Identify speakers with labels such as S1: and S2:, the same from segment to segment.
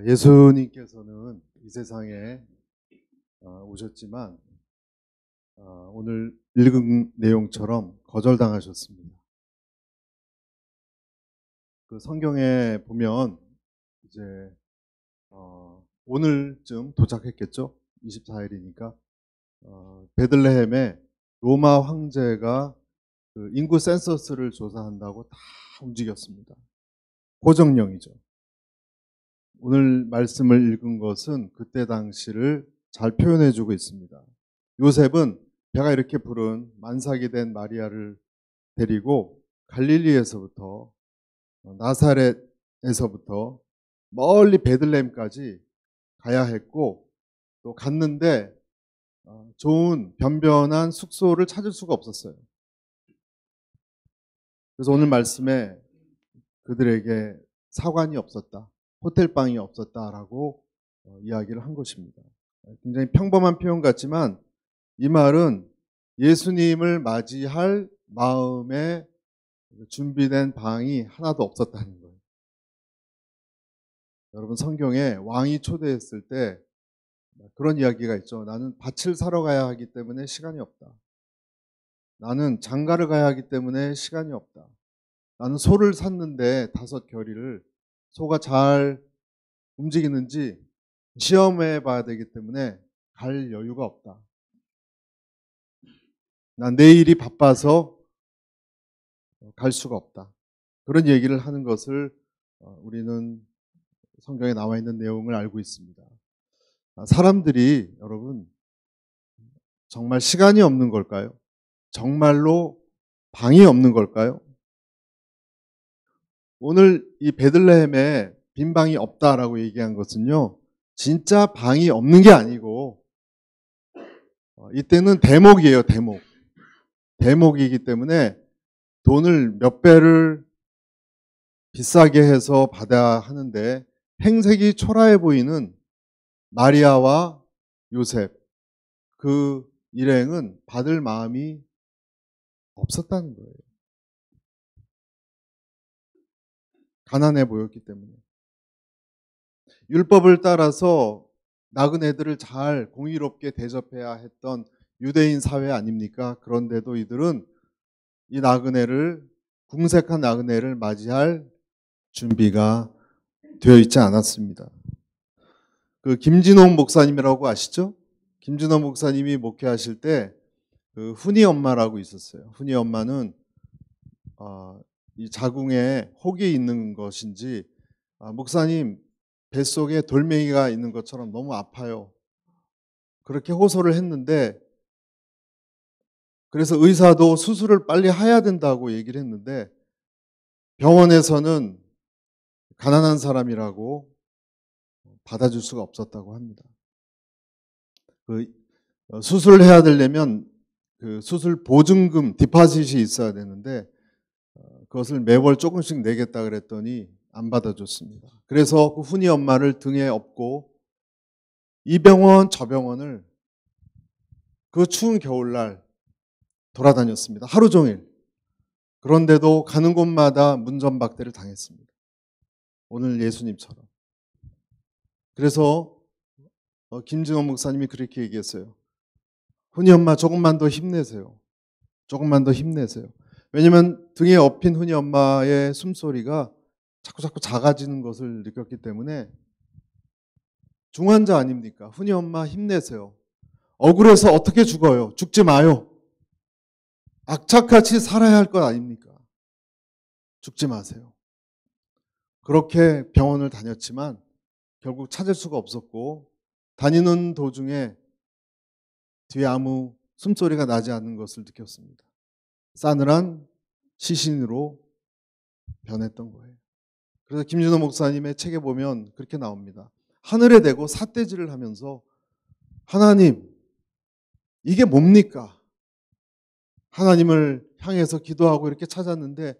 S1: 예수님께서는 이 세상에 오셨지만 오늘 읽은 내용처럼 거절당하셨습니다. 그 성경에 보면 이제 오늘쯤 도착했겠죠. 24일이니까 베들레헴에 로마 황제가 그 인구 센서스를 조사한다고 다 움직였습니다. 고정령이죠. 오늘 말씀을 읽은 것은 그때 당시를 잘 표현해주고 있습니다. 요셉은 배가 이렇게 부른 만삭이 된 마리아를 데리고 갈릴리에서부터 나사렛에서부터 멀리 베들레헴까지 가야 했고, 또 갔는데 좋은 변변한 숙소를 찾을 수가 없었어요. 그래서 오늘 말씀에 그들에게 사관이 없었다, 호텔방이 없었다라고 이야기를 한 것입니다. 굉장히 평범한 표현 같지만 이 말은 예수님을 맞이할 마음에 준비된 방이 하나도 없었다는 거예요. 여러분, 성경에 왕이 초대했을 때 그런 이야기가 있죠. 나는 밭을 사러 가야 하기 때문에 시간이 없다. 나는 장가를 가야 하기 때문에 시간이 없다. 나는 소를 샀는데 5겨리를 소가 잘 움직이는지 시험해 봐야 되기 때문에 갈 여유가 없다. 난 내일이 바빠서 갈 수가 없다. 그런 얘기를 하는 것을 우리는 성경에 나와 있는 내용을 알고 있습니다. 사람들이 여러분 정말 시간이 없는 걸까요? 정말로 방이 없는 걸까요? 오늘 이 베들레헴에 빈 방이 없다라고 얘기한 것은요, 진짜 방이 없는 게 아니고 이때는 대목이에요. 대목이기 때문에 돈을 몇 배를 비싸게 해서 받아야 하는데 행색이 초라해 보이는 마리아와 요셉, 그 일행은 받을 마음이 없었다는 거예요. 가난해 보였기 때문에. 율법을 따라서 나그네들을 잘 공의롭게 대접해야 했던 유대인 사회 아닙니까? 그런데도 이들은 이 나그네를, 궁색한 나그네를 맞이할 준비가 되어 있지 않았습니다. 그 김진홍 목사님이라고 아시죠? 김진홍 목사님이 목회하실 때 그 훈이 엄마라고 있었어요. 훈이 엄마는 이 자궁에 혹이 있는 것인지 목사님 뱃속에 돌멩이가 있는 것처럼 너무 아파요. 그렇게 호소를 했는데, 그래서 의사도 수술을 빨리 해야 된다고 얘기를 했는데 병원에서는 가난한 사람이라고 받아줄 수가 없었다고 합니다. 그 수술을 해야 되려면 그 수술 보증금 디파짓이 있어야 되는데 그것을 매월 조금씩 내겠다 그랬더니 안 받아줬습니다. 그래서 그 훈이 엄마를 등에 업고 이 병원 저 병원을 그 추운 겨울날 돌아다녔습니다. 하루 종일. 그런데도 가는 곳마다 문전박대를 당했습니다. 오늘 예수님처럼. 그래서 김진원 목사님이 그렇게 얘기했어요. 훈이 엄마 조금만 더 힘내세요. 조금만 더 힘내세요. 왜냐하면 등에 업힌 훈이 엄마의 숨소리가 자꾸 작아지는 것을 느꼈기 때문에, 중환자 아닙니까? 훈이 엄마 힘내세요. 억울해서 어떻게 죽어요? 죽지 마요. 악착같이 살아야 할 것 아닙니까? 죽지 마세요. 그렇게 병원을 다녔지만 결국 찾을 수가 없었고, 다니는 도중에 뒤에 아무 숨소리가 나지 않는 것을 느꼈습니다. 싸늘한 시신으로 변했던 거예요. 그래서 김준호 목사님의 책에 보면 그렇게 나옵니다. 하늘에 대고 삿대질을 하면서 하나님, 이게 뭡니까? 하나님을 향해서 기도하고 이렇게 찾았는데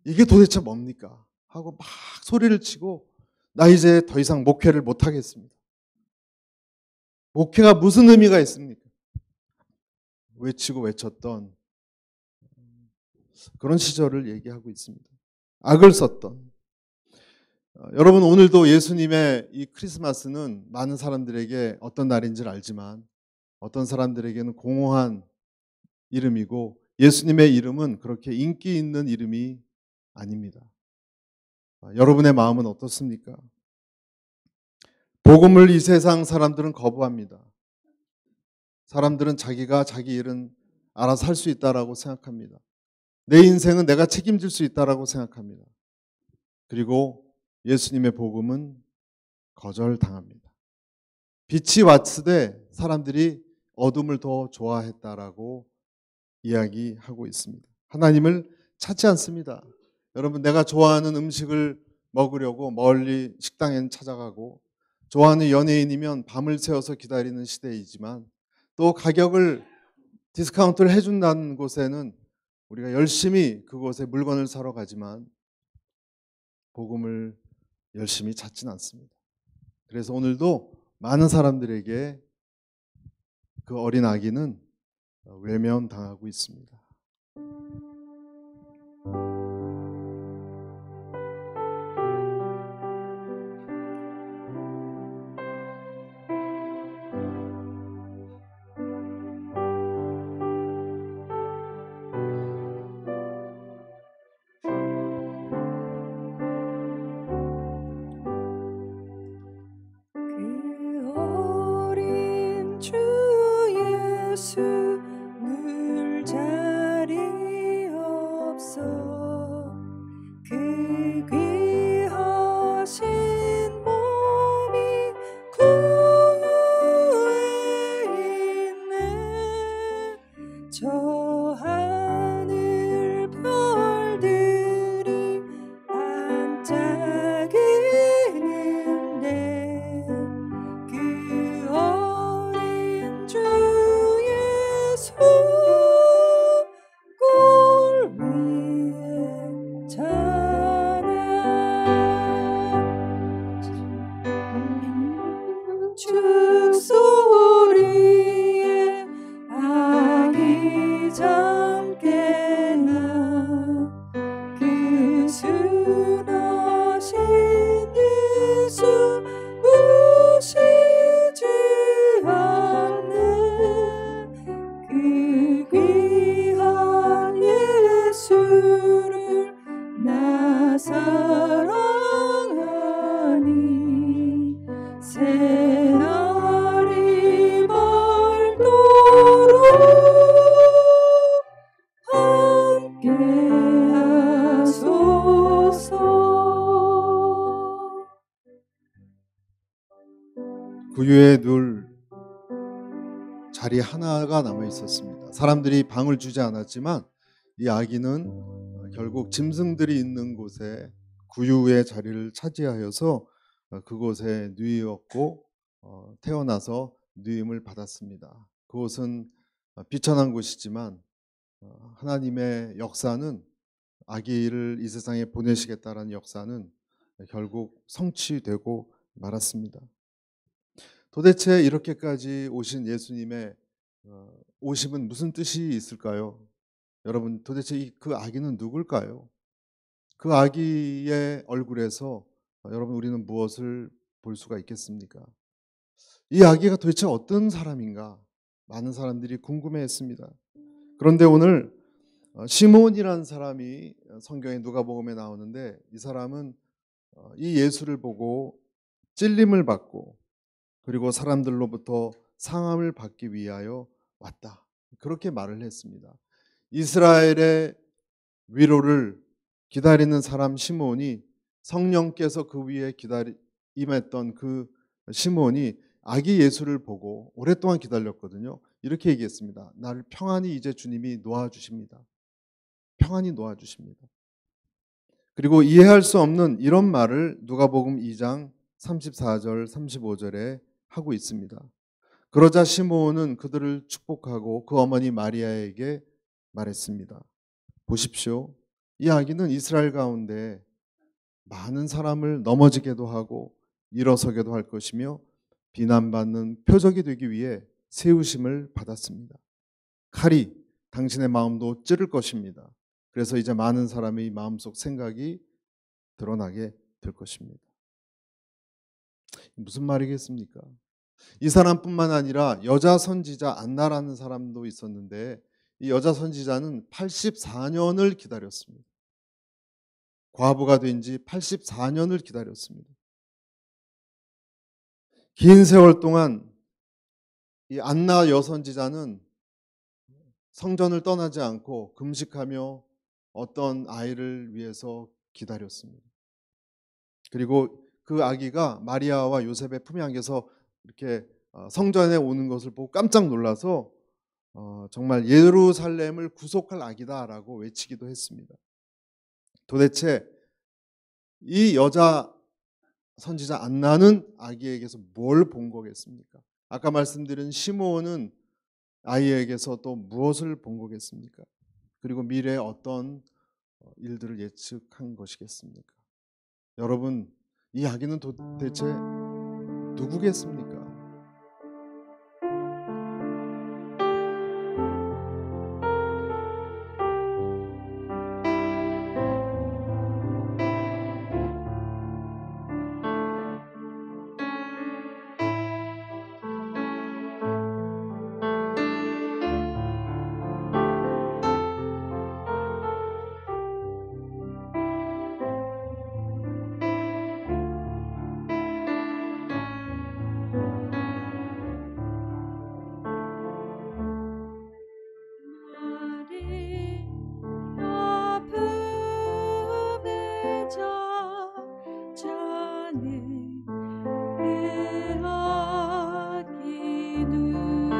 S1: 이게 도대체 뭡니까? 하고 막 소리를 치고 나 이제 더 이상 목회를 못하겠습니다. 목회가 무슨 의미가 있습니까? 외치고 외쳤던 그런 시절을 얘기하고 있습니다. 악을 썼던. 여러분, 오늘도 예수님의 이 크리스마스는 많은 사람들에게 어떤 날인지를 알지만 어떤 사람들에게는 공허한 이름이고, 예수님의 이름은 그렇게 인기 있는 이름이 아닙니다. 여러분의 마음은 어떻습니까? 복음을 이 세상 사람들은 거부합니다. 사람들은 자기가 자기 일은 알아서 할 수 있다라고 생각합니다. 내 인생은 내가 책임질 수 있다라고 생각합니다. 그리고 예수님의 복음은 거절당합니다. 빛이 왔으되 사람들이 어둠을 더 좋아했다라고 이야기하고 있습니다. 하나님을 찾지 않습니다. 여러분, 내가 좋아하는 음식을 먹으려고 멀리 식당에 찾아가고, 좋아하는 연예인이면 밤을 새워서 기다리는 시대이지만, 또 가격을 디스카운트를 해준다는 곳에는 우리가 열심히 그곳에 물건을 사러 가지만 복음을 열심히 찾지는 않습니다. 그래서 오늘도 많은 사람들에게 그 어린 아기는 외면당하고 있습니다.
S2: 그 어린 주 예수 늘 자리 없어 그 귀하신 몸이 구유에 있네. 저 하늘 별들이 반짝이는데 그 어린 주 예수 꼴 위에 자나. 죽소리에 아기 잠께 나 그 순하신 예수 우시지 않네. 그 귀한 예수를 나 사랑하니 새날이 밝도록 함께 하소서.
S1: 구유에 늘 자리 하나가 남아 있었습니다. 사람들이 방을 주지 않았지만 이 아기는 결국 짐승들이 있는 곳에 구유의 자리를 차지하여서 그곳에 누이었고, 태어나서 누임을 받았습니다. 그곳은 비천한 곳이지만 하나님의 역사는, 아기를 이 세상에 보내시겠다라는 역사는 결국 성취되고 말았습니다. 도대체 이렇게까지 오신 예수님의 오심은 무슨 뜻이 있을까요? 여러분, 도대체 그 아기는 누굴까요? 그 아기의 얼굴에서 여러분, 우리는 무엇을 볼 수가 있겠습니까? 이 아기가 도대체 어떤 사람인가? 많은 사람들이 궁금해했습니다. 그런데 오늘 시몬이라는 사람이 성경에 누가복음에 나오는데, 이 사람은 이 예수를 보고 찔림을 받고 그리고 사람들로부터 상함을 받기 위하여 왔다, 그렇게 말을 했습니다. 이스라엘의 위로를 기다리는 사람 시몬이, 성령께서 그 위에 임했던 그 시몬이 아기 예수를 보고 오랫동안 기다렸거든요. 이렇게 얘기했습니다. 나를 평안히 이제 주님이 놓아주십니다. 평안히 놓아주십니다. 그리고 이해할 수 없는 이런 말을 누가복음 2장 34절 35절에 하고 있습니다. 그러자 시므온은 그들을 축복하고 그 어머니 마리아에게 말했습니다. 보십시오. 이 아기는 이스라엘 가운데 많은 사람을 넘어지게도 하고 일어서게도 할 것이며 비난받는 표적이 되기 위해 세우심을 받았습니다. 칼이 당신의 마음도 찌를 것입니다. 그래서 이제 많은 사람의 마음속 생각이 드러나게 될 것입니다. 무슨 말이겠습니까? 이 사람뿐만 아니라 여자 선지자 안나라는 사람도 있었는데 이 여자 선지자는 84년을 기다렸습니다. 과부가 된 지 84년을 기다렸습니다. 긴 세월 동안 이 안나 여선지자는 성전을 떠나지 않고 금식하며 어떤 아이를 위해서 기다렸습니다. 그리고 그 아기가 마리아와 요셉의 품에 안겨서 이렇게 성전에 오는 것을 보고 깜짝 놀라서 정말 예루살렘을 구속할 아기다라고 외치기도 했습니다. 도대체 이 여자 선지자 안나는 아기에게서 뭘 본 거겠습니까? 아까 말씀드린 시므온은 아이에게서 또 무엇을 본 거겠습니까? 그리고 미래에 어떤 일들을 예측한 것이겠습니까? 여러분, 이 아기는 도대체 누구겠습니까?
S2: 마리아 품에 자는 그 아기 누구일까?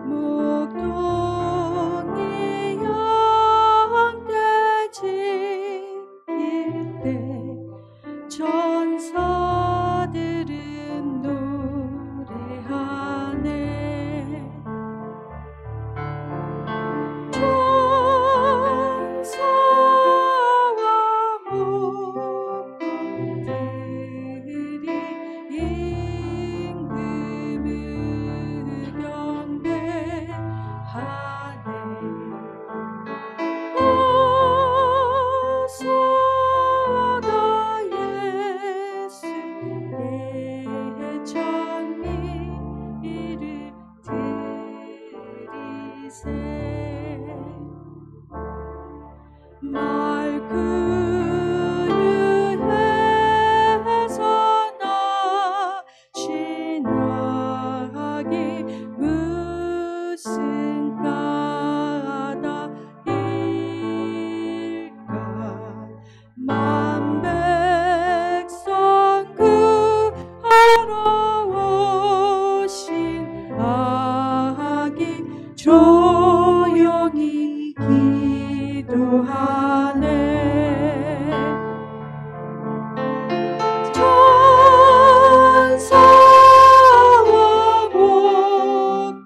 S2: 목동에 양떼 지킬 때 천사들은 노래하네. 천사와 목동들이 임금을 경배하네. 어서다 예수의 찬미를 드리세. 말 그릇에서 나신 아기 무슨 까닭일까? 만 백성 구하러 오신 아기 조용히 기도하네. 천사와 목동들이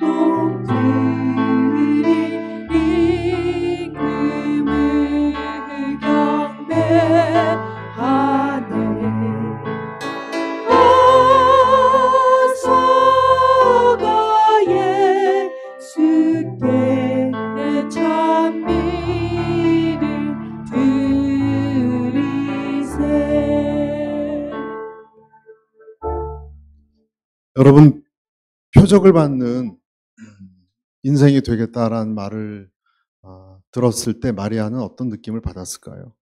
S2: 임금을 경배하네. 어서가 예수께 찬미를 드리세.
S1: 여러분, 표적을 받는 인생이 되겠다라는 말을 들었을 때 마리아는 어떤 느낌을 받았을까요?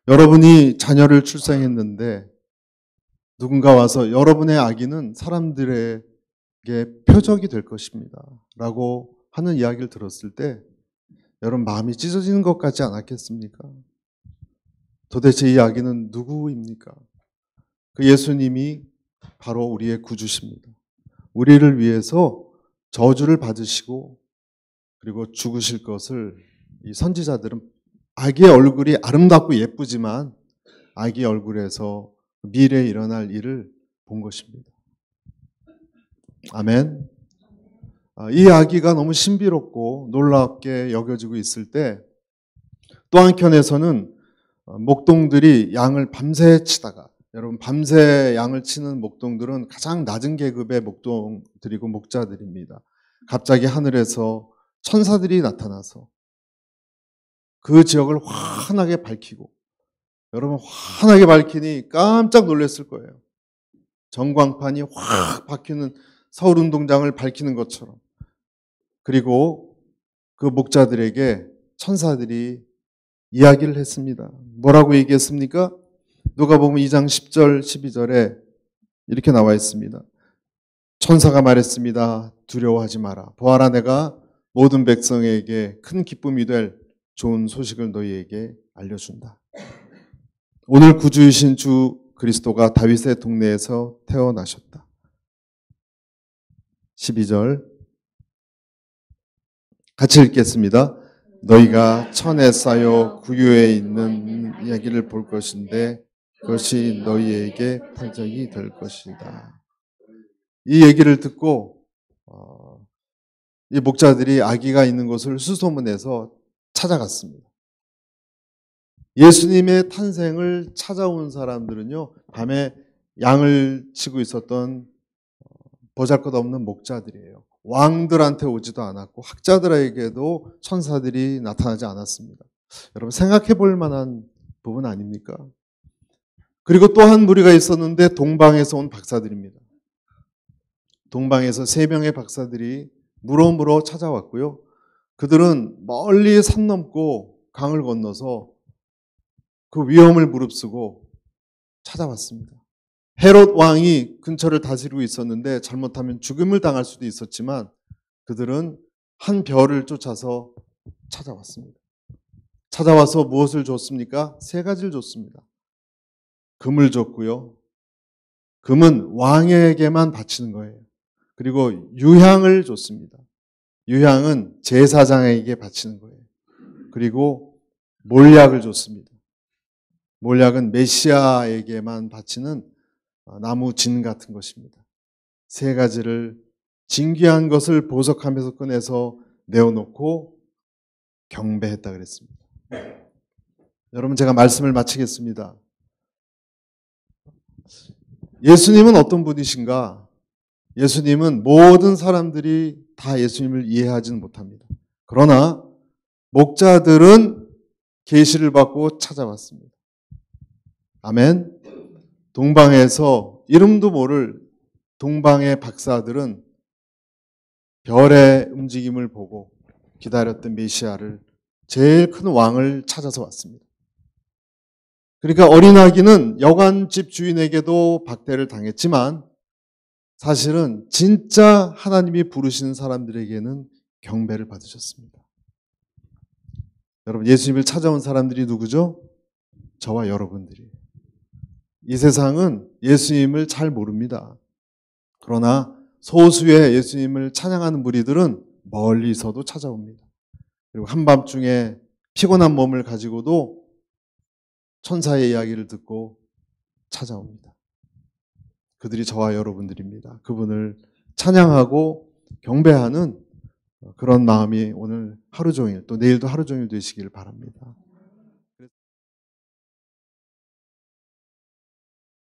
S1: 여러분이 자녀를 출생했는데 누군가 와서 여러분의 아기는 사람들에게 표적이 될 것입니다 라고 하는 이야기를 들었을 때 여러분 마음이 찢어지는 것 같지 않았겠습니까? 도대체 이 아기는 누구입니까? 그 예수님이 바로 우리의 구주십니다. 우리를 위해서 저주를 받으시고 그리고 죽으실 것을 이 선지자들은 아기의 얼굴이 아름답고 예쁘지만 아기의 얼굴에서 미래에 일어날 일을 본 것입니다. 아멘. 이 아기가 너무 신비롭고 놀랍게 여겨지고 있을 때 또 한켠에서는 목동들이 양을 밤새 치다가, 여러분 밤새 양을 치는 목동들은 가장 낮은 계급의 목동들이고 목자들입니다. 갑자기 하늘에서 천사들이 나타나서 그 지역을 환하게 밝히고 여러분 환하게 밝히니 깜짝 놀랐을 거예요. 전광판이 확 바뀌는 서울운동장을 밝히는 것처럼. 그리고 그 목자들에게 천사들이 이야기를 했습니다. 뭐라고 얘기했습니까? 누가복음 2장 10절 12절에 이렇게 나와 있습니다. 천사가 말했습니다. 두려워하지 마라. 보아라, 내가 모든 백성에게 큰 기쁨이 될 좋은 소식을 너희에게 알려준다. 오늘 구주이신 주 그리스도가 다윗의 동네에서 태어나셨다. 12절 같이 읽겠습니다. 너희가 천에 쌓여 구유에 있는 이야기를 볼 것인데 그것이 너희에게 탄적이 될 것이다. 이 얘기를 듣고 이 목자들이 아기가 있는 곳을 수소문해서 찾아갔습니다. 예수님의 탄생을 찾아온 사람들은요, 밤에 양을 치고 있었던 보잘것없는 목자들이에요. 왕들한테 오지도 않았고 학자들에게도 천사들이 나타나지 않았습니다. 여러분 생각해 볼 만한 부분 아닙니까? 그리고 또 한 무리가 있었는데 동방에서 온 박사들입니다. 동방에서 3명의 박사들이 물어물어 찾아왔고요. 그들은 멀리 산 넘고 강을 건너서 그 위험을 무릅쓰고 찾아왔습니다. 헤롯 왕이 근처를 다스리고 있었는데 잘못하면 죽음을 당할 수도 있었지만 그들은 한 별을 쫓아서 찾아왔습니다. 찾아와서 무엇을 줬습니까? 3가지를 줬습니다. 금을 줬고요. 금은 왕에게만 바치는 거예요. 그리고 유향을 줬습니다. 유향은 제사장에게 바치는 거예요. 그리고 몰약을 줬습니다. 몰약은 메시아에게만 바치는 나무 진 같은 것입니다. 3가지를 진귀한 것을 보석함에서 꺼내서 내어놓고 경배했다 그랬습니다. 여러분 제가 말씀을 마치겠습니다. 예수님은 어떤 분이신가? 예수님은 모든 사람들이 다 예수님을 이해하지는 못합니다. 그러나 목자들은 계시를 받고 찾아왔습니다. 아멘. 동방에서 이름도 모를 동방의 박사들은 별의 움직임을 보고 기다렸던 메시아를 제일 큰 왕을 찾아서 왔습니다. 그러니까 어린 아기는 여관집 주인에게도 박대를 당했지만 사실은 진짜 하나님이 부르시는 사람들에게는 경배를 받으셨습니다. 여러분 예수님을 찾아온 사람들이 누구죠? 저와 여러분들이에요. 이 세상은 예수님을 잘 모릅니다. 그러나 소수의 예수님을 찬양하는 무리들은 멀리서도 찾아옵니다. 그리고 한밤중에 피곤한 몸을 가지고도 천사의 이야기를 듣고 찾아옵니다. 그들이 저와 여러분들입니다. 그분을 찬양하고 경배하는 그런 마음이 오늘 하루 종일 또 내일도 하루 종일 되시길 바랍니다.